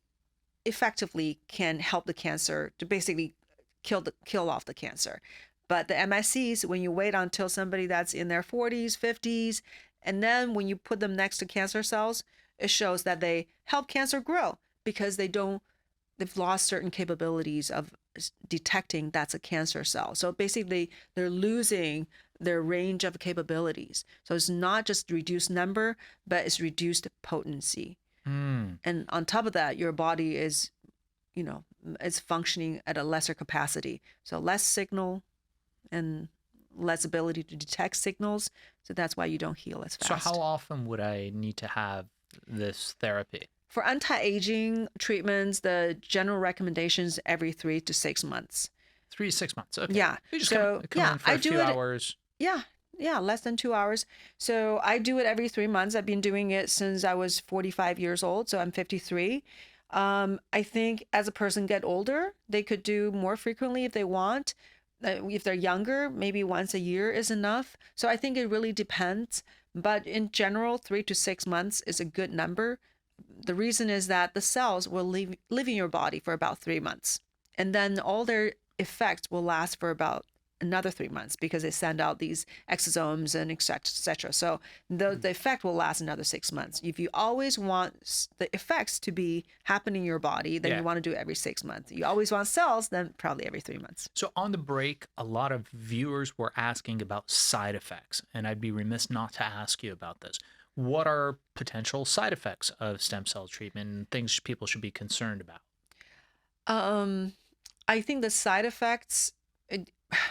effectively can help the cancer to basically kill off the cancer. But the MSCs, when you wait until somebody that's in their 40s, 50s, and then when you put them next to cancer cells, it shows that they help cancer grow because they've lost certain capabilities of detecting that's a cancer cell. So basically, they're losing their range of capabilities. So it's not just reduced number, but it's reduced potency. And on top of that, your body is, it's functioning at a lesser capacity. So less signal and less ability to detect signals. So that's why you don't heal as fast. So how often would I need to have this therapy? For anti-aging treatments, the general recommendations every 3 to 6 months. 3 to 6 months. Okay. Yeah. You just come in for a few hours. Yeah, less than 2 hours. So I do it every 3 months. I've been doing it since I was 45 years old. So I'm 53. I think as a person get older, they could do more frequently if they want. If they're younger, maybe once a year is enough. So I think it really depends. But in general, 3 to 6 months is a good number. The reason is that the cells will live in your body for about 3 months. And then all their effects will last for about another 3 months because they send out these exosomes and et cetera, et cetera. So the effect will last another 6 months. If you always want the effects to be happening in your body, then Yeah. you want to do it every 6 months. You always want cells, then probably every 3 months. So on the break, a lot of viewers were asking about side effects, and I'd be remiss not to ask you about this. What are potential side effects of stem cell treatment and things people should be concerned about? I think the side effects,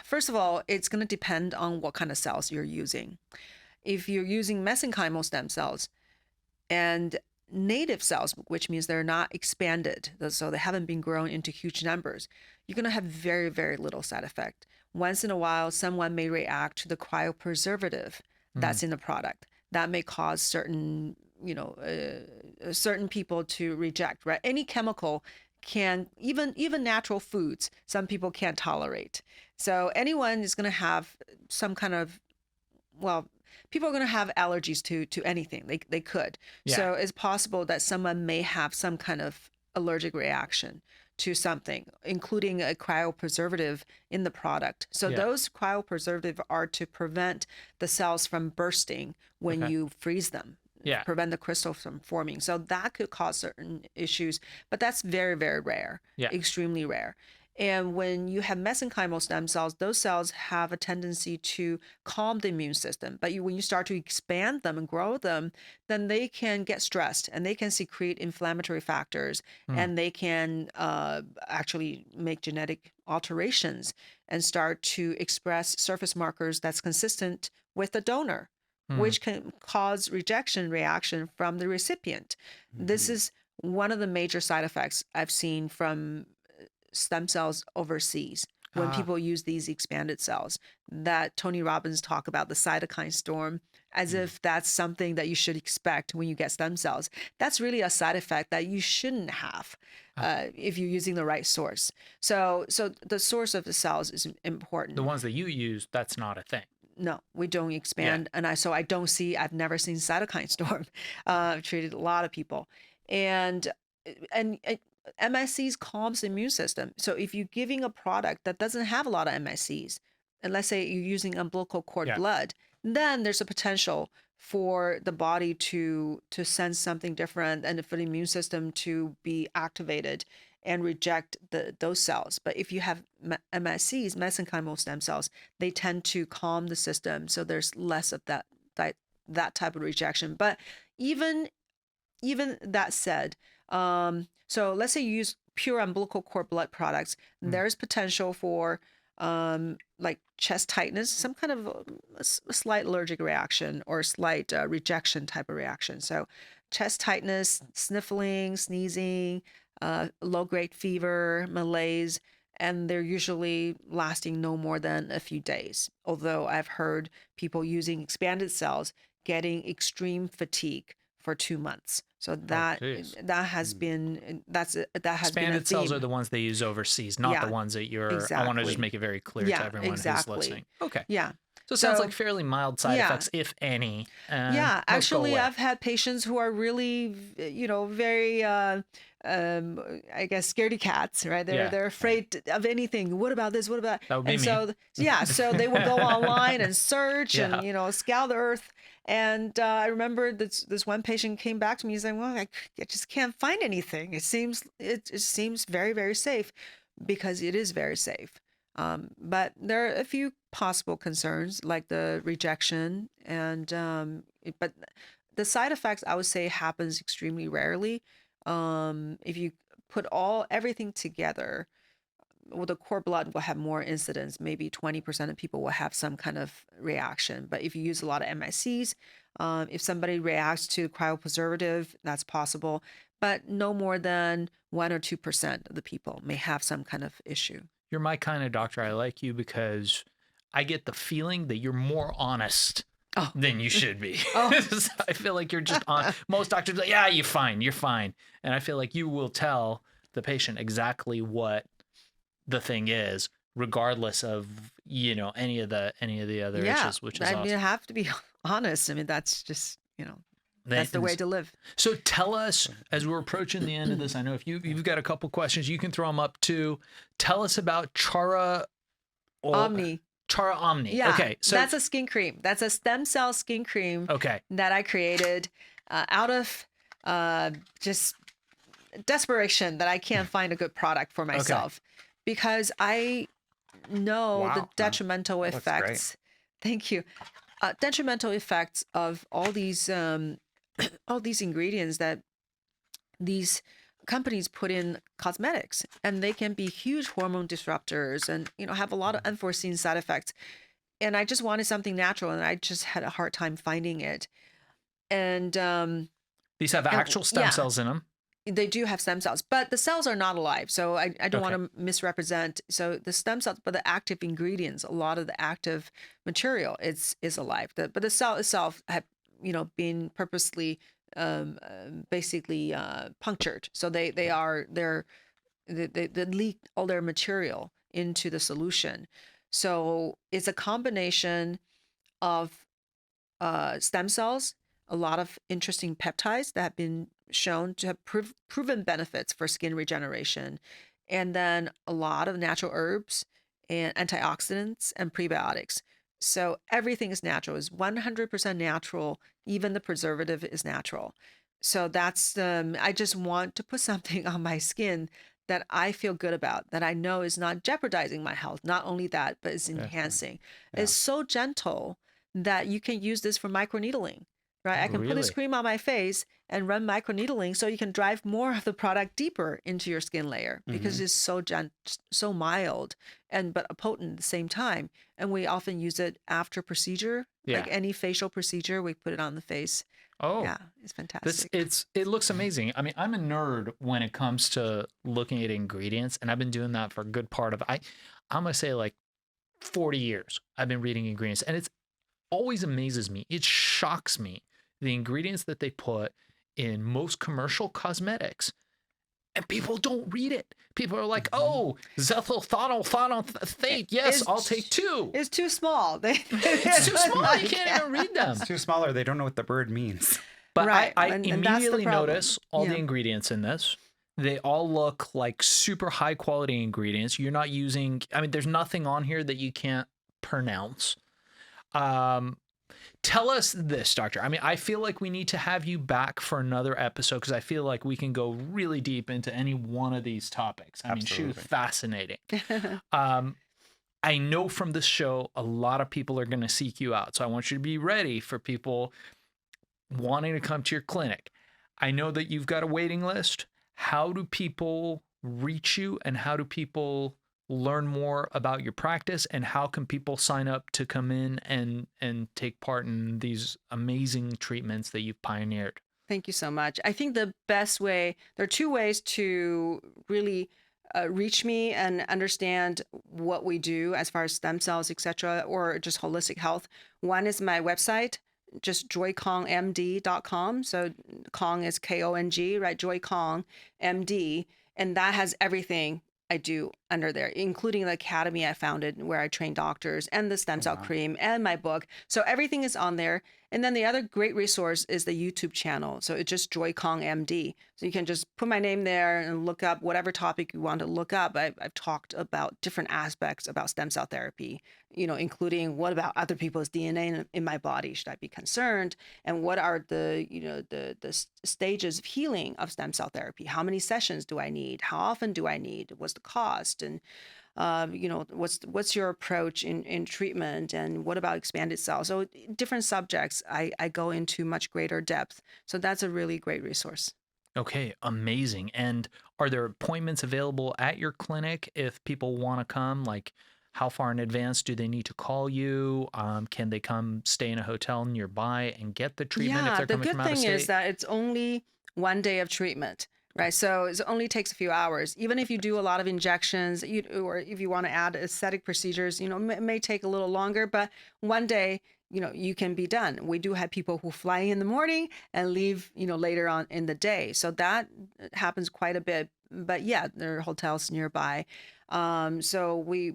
first of all, it's going to depend on what kind of cells you're using. If you're using mesenchymal stem cells and native cells, which means they're not expanded, so they haven't been grown into huge numbers, you're going to have very, very little side effect. Once in a while, someone may react to the cryopreservative that's in the product. That may cause certain, certain people to reject, right? Any chemical can, even natural foods, some people can't tolerate. So anyone is going to have some kind of, well, people are going to have allergies to anything. They could. Yeah. So it's possible that someone may have some kind of allergic reaction to something, including a cryopreservative in the product. So Yeah. those cryopreservative are to prevent the cells from bursting when Okay. you freeze them. Yeah. Prevent the crystal from forming. So that could cause certain issues, but that's very, very rare, Yeah. extremely rare. And when you have mesenchymal stem cells, those cells have a tendency to calm the immune system. But when you start to expand them and grow them, then they can get stressed and they can secrete inflammatory factors and they can actually make genetic alterations and start to express surface markers that's consistent with the donor, which can cause rejection reaction from the recipient. This is one of the major side effects I've seen from stem cells overseas when people use these expanded cells, that Tony Robbins talk about the cytokine storm as if that's something that you should expect when you get stem cells. That's really a side effect that you shouldn't have if you're using the right source. So the source of the cells is important. The ones that you use, that's not a thing. No, we don't expand. And I've never seen cytokine storm. I've treated a lot of people. And MSCs calms the immune system. So if you're giving a product that doesn't have a lot of MSCs, and let's say you're using umbilical cord blood, then there's a potential for the body to sense something different and for the immune system to be activated and reject those cells. But if you have MSCs, mesenchymal stem cells, they tend to calm the system, so there's less of that type of rejection. But even that said, so let's say you use pure umbilical cord blood products, there's potential for like chest tightness, some kind of a slight allergic reaction or slight rejection type of reaction. So chest tightness, sniffling, sneezing, low-grade fever, malaise, and they're usually lasting no more than a few days. Although I've heard people using expanded cells getting extreme fatigue for 2 months. So that has been Expanded a cells theme. are the ones they use overseas, not the ones that you're. I want to just Exactly. make it very clear Yeah, to everyone who's exactly. listening. Okay. Yeah. So it sounds So- like fairly mild side Yeah. effects, if any. Yeah, Most go actually, away. I've had patients who are really, very, I guess, scaredy cats, right? They're afraid of anything. What about this? What about? That would be and me. so so they will go online and search Yeah. and scour the earth. And I remember this one patient came back to me saying, "Well, I just can't find anything. It seems very, very safe," because it is very safe. But there are a few possible concerns like the rejection but the side effects I would say happens extremely rarely. If you put everything together, well, the cord blood will have more incidence. Maybe 20% of people will have some kind of reaction. But if you use a lot of MSCs, if somebody reacts to cryopreservative, that's possible. But no more than 1 or 2% of the people may have some kind of issue. You're my kind of doctor. I like you because I get the feeling that you're more honest Oh. then you should be. Oh. So I feel like you're just on. Most doctors are like, yeah, you're fine. You're fine. And I feel like you will tell the patient exactly what the thing is, regardless of, any of the other Yeah. issues, which is I mean, I awesome. have to be honest. I mean, that's just, that's the way to live. So tell us, as we're approaching the end of this, I know if you've got a couple questions, you can throw them up too. Tell us about Omni. Chara Omni. Yeah. Okay. So that's a skin cream. That's a stem cell skin cream okay. that I created out of just desperation that I can't find a good product for myself because I know the detrimental effects. Thank you. Detrimental effects of all these ingredients that these companies put in cosmetics, and they can be huge hormone disruptors and have a lot of unforeseen side effects. And I just wanted something natural, and I just had a hard time finding it. And these have actual stem cells in them. They do have stem cells, but the cells are not alive. So I don't want to misrepresent. So the stem cells, but the active ingredients, a lot of the active material is alive. But the cell itself have been purposely basically punctured. So they leak all their material into the solution. So it's a combination of stem cells, a lot of interesting peptides that have been shown to have proven benefits for skin regeneration, and then a lot of natural herbs and antioxidants and prebiotics. So everything is natural, is 100% natural. Even the preservative is natural. So that's I just want to put something on my skin that I feel good about, that I know is not jeopardizing my health. Not only that, but it's enhancing. Yeah. It's so gentle that you can use this for microneedling. Right? I can put this cream on my face and run microneedling, so you can drive more of the product deeper into your skin layer because it's so mild but potent at the same time. And we often use it after procedure, like any facial procedure, we put it on the face. Oh, yeah, it's fantastic. It looks amazing. I mean, I'm a nerd when it comes to looking at ingredients, and I've been doing that for a good part of I'm gonna say like 40 years. I've been reading ingredients, and it's always amazes me. It shocks me, the ingredients that they put in most commercial cosmetics, and people don't read it. People are like, oh, zethylphenolphthaleate. Yes, I'll take 2. It's too small. It's too small. You can't even read them. It's too small, or they don't know what the word means. But I immediately notice all the ingredients in this. They all look like super high quality ingredients. You're not using, there's nothing on here that you can't pronounce. Tell us this, Doctor. I feel like we need to have you back for another episode because I feel like we can go really deep into any one of these topics. She was fascinating. I know from this show, a lot of people are going to seek you out. So I want you to be ready for people wanting to come to your clinic. I know that you've got a waiting list. How do people reach you, and how do people learn more about your practice, and how can people sign up to come in and take part in these amazing treatments that you've pioneered? Thank you so much. I think the best way, there are 2 ways to really reach me and understand what we do as far as stem cells, etc., or just holistic health. One is my website, just joykongmd.com. So Kong is Kong, right? Joy Kong MD. And that has everything I do under there, including the academy I founded where I train doctors, and the stem cell cream, and my book. So everything is on there. And then the other great resource is the YouTube channel. So it's just Joy Kong MD. So you can just put my name there and look up whatever topic you want to look up. I've talked about different aspects about stem cell therapy, including what about other people's DNA in my body? Should I be concerned? And what are the stages of healing of stem cell therapy? How many sessions do I need? How often do I need? What's the cost? And what's your approach in treatment, and what about expanded cells? So different subjects I go into much greater depth. So that's a really great resource. Okay, amazing. And are there appointments available at your clinic if people want to come? Like, how far in advance do they need to call you? Can they come stay in a hotel nearby and get the treatment if they're coming from out of state? The good thing is that it's only 1 day of treatment. Right. So it only takes a few hours. Even if you do a lot of injections, or if you want to add aesthetic procedures, it may take a little longer, but one day, you can be done. We do have people who fly in the morning and leave, later on in the day. So that happens quite a bit. But yeah, there are hotels nearby. So we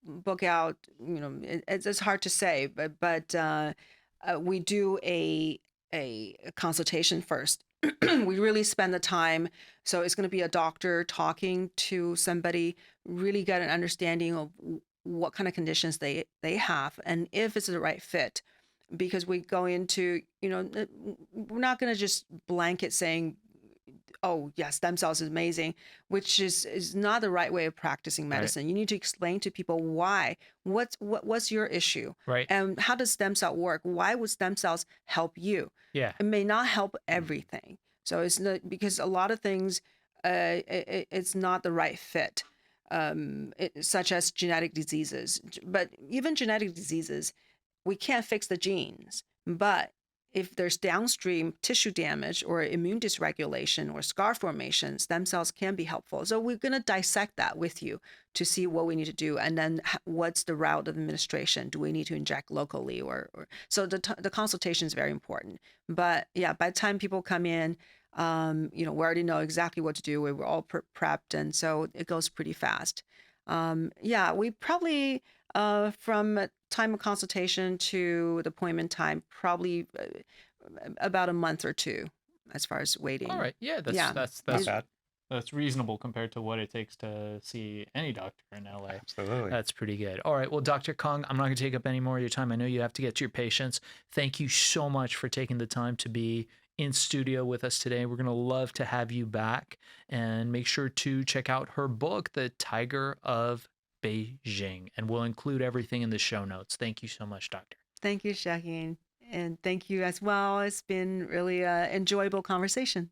book out, it's hard to say, but we do a consultation first. We really spend the time. So it's going to be a doctor talking to somebody, really get an understanding of what kind of conditions they have and if it's the right fit. Because we go into, we're not going to just blanket saying, oh yeah, stem cells is amazing, which is not the right way of practicing medicine. You need to explain to people why. What's your issue? Right. And how does stem cell work? Why would stem cells help you? Yeah. It may not help everything. So it's not, because a lot of things, it's not the right fit, such as genetic diseases. But even genetic diseases, we can't fix the genes. But if there's downstream tissue damage or immune dysregulation or scar formation, stem cells can be helpful. So we're going to dissect that with you to see what we need to do. And then what's the route of administration? Do we need to inject locally? So the consultation is very important. But yeah, by the time people come in, we already know exactly what to do. We're all prepped. And so it goes pretty fast. We probably, from time of consultation to the appointment time, probably about a month or two as far as waiting. All right. Yeah, that's Not bad. That's reasonable compared to what it takes to see any doctor in LA. Absolutely. That's pretty good. All right. Well, Dr. Kong, I'm not going to take up any more of your time. I know you have to get to your patients. Thank you so much for taking the time to be in studio with us today. We're going to love to have you back, and make sure to check out her book, The Tiger of Beijing, and we'll include everything in the show notes. Thank you so much, Doctor. Thank you, Shaheen. And thank you as well. It's been really an enjoyable conversation.